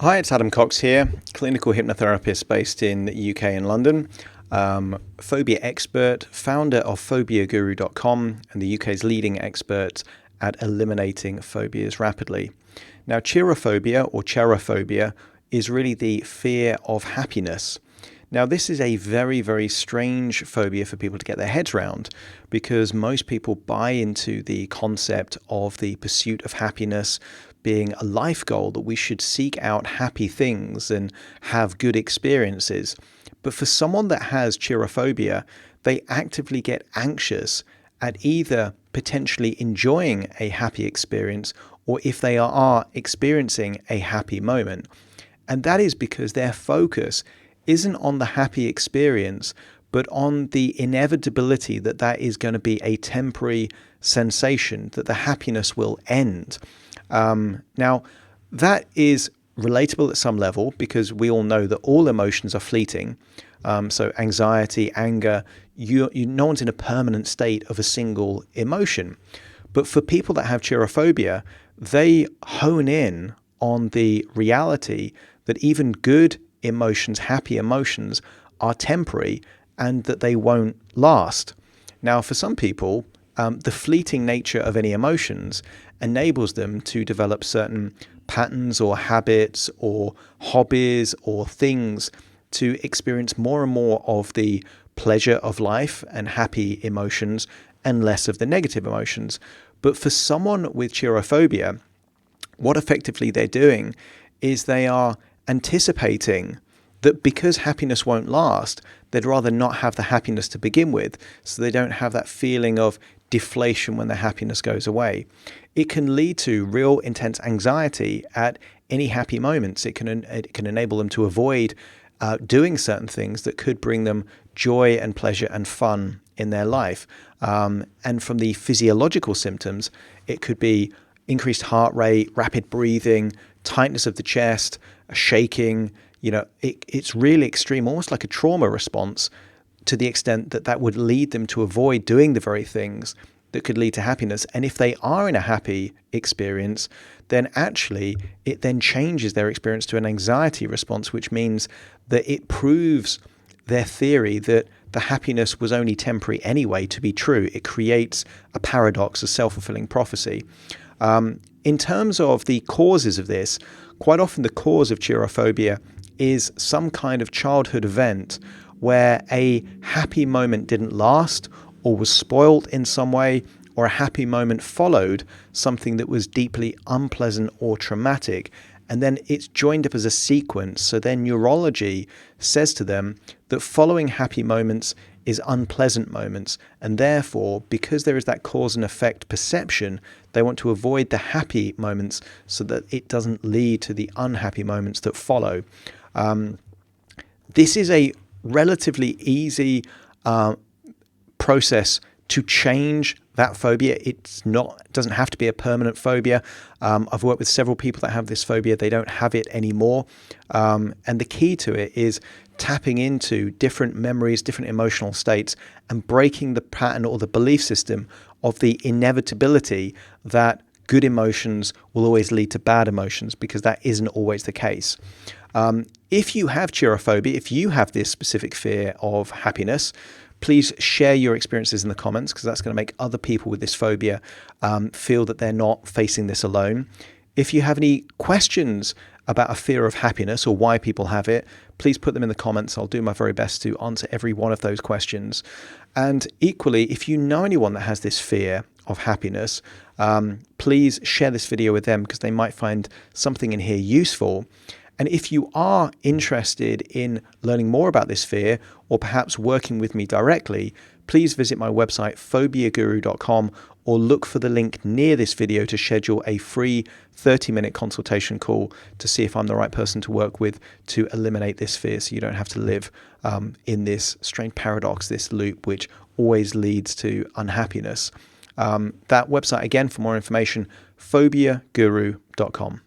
Hi, it's Adam Cox here, clinical hypnotherapist based in the UK and London, phobia expert, founder of phobiaguru.com, and the UK's leading expert at eliminating phobias rapidly. Now, cherophobia or cherophobia is really the fear of happiness. Now, this is a very, very strange phobia for people to get their heads around because most people buy into the concept of the pursuit of happiness being a life goal, that we should seek out happy things and have good experiences. But for someone that has cherophobia, they actively get anxious at either potentially enjoying a happy experience or if they are experiencing a happy moment. And that is because their focus isn't on the happy experience, but on the inevitability that that is going to be a temporary sensation, that the happiness will end. Now, that is relatable at some level because we all know that all emotions are fleeting. So anxiety, anger, no one's in a permanent state of a single emotion. But for people that have cherophobia, they hone in on the reality that even good emotions, happy emotions, are temporary and that they won't last. Now, for some people, the fleeting nature of any emotions enables them to develop certain patterns or habits or hobbies or things to experience more and more of the pleasure of life and happy emotions and less of the negative emotions. But for someone with cherophobia, what effectively they're doing is they are anticipating that because happiness won't last, they'd rather not have the happiness to begin with, so they don't have that feeling of deflation when the happiness goes away. It can lead to real intense anxiety at any happy moments. It can enable them to avoid doing certain things that could bring them joy and pleasure and fun in their life. And from the physiological symptoms, it could be increased heart rate, rapid breathing, tightness of the chest, shaking. It's really extreme, almost like a trauma response, to the extent that that would lead them to avoid doing the very things that could lead to happiness. And if they are in a happy experience, then actually it then changes their experience to an anxiety response, which means that it proves their theory that the happiness was only temporary anyway to be true. It creates a paradox, a self-fulfilling prophecy. In terms of the causes of this, quite often the cause of cherophobia is some kind of childhood event where a happy moment didn't last or was spoiled in some way, or a happy moment followed something that was deeply unpleasant or traumatic. And then it's joined up as a sequence. So their neurology says to them that following happy moments is unpleasant moments. And therefore, because there is that cause and effect perception, they want to avoid the happy moments so that it doesn't lead to the unhappy moments that follow. This is a relatively easy process to change that phobia. It doesn't have to be a permanent phobia. I've worked with several people that have this phobia. They don't have it anymore. And the key to it is tapping into different memories, different emotional states, and breaking the pattern or the belief system of the inevitability that good emotions will always lead to bad emotions, because that isn't always the case. If you have cherophobia, if you have this specific fear of happiness, please share your experiences in the comments, because that's going to make other people with this phobia feel that they're not facing this alone. If you have any questions about a fear of happiness or why people have it, please put them in the comments. I'll do my very best to answer every one of those questions. And equally, if you know anyone that has this fear of happiness, please share this video with them, because they might find something in here useful. And if you are interested in learning more about this fear, or perhaps working with me directly, please visit my website, phobiaguru.com, or look for the link near this video to schedule a free 30-minute consultation call to see if I'm the right person to work with to eliminate this fear, so you don't have to live in this strange paradox, this loop, which always leads to unhappiness. That website, again, for more information, phobiaguru.com.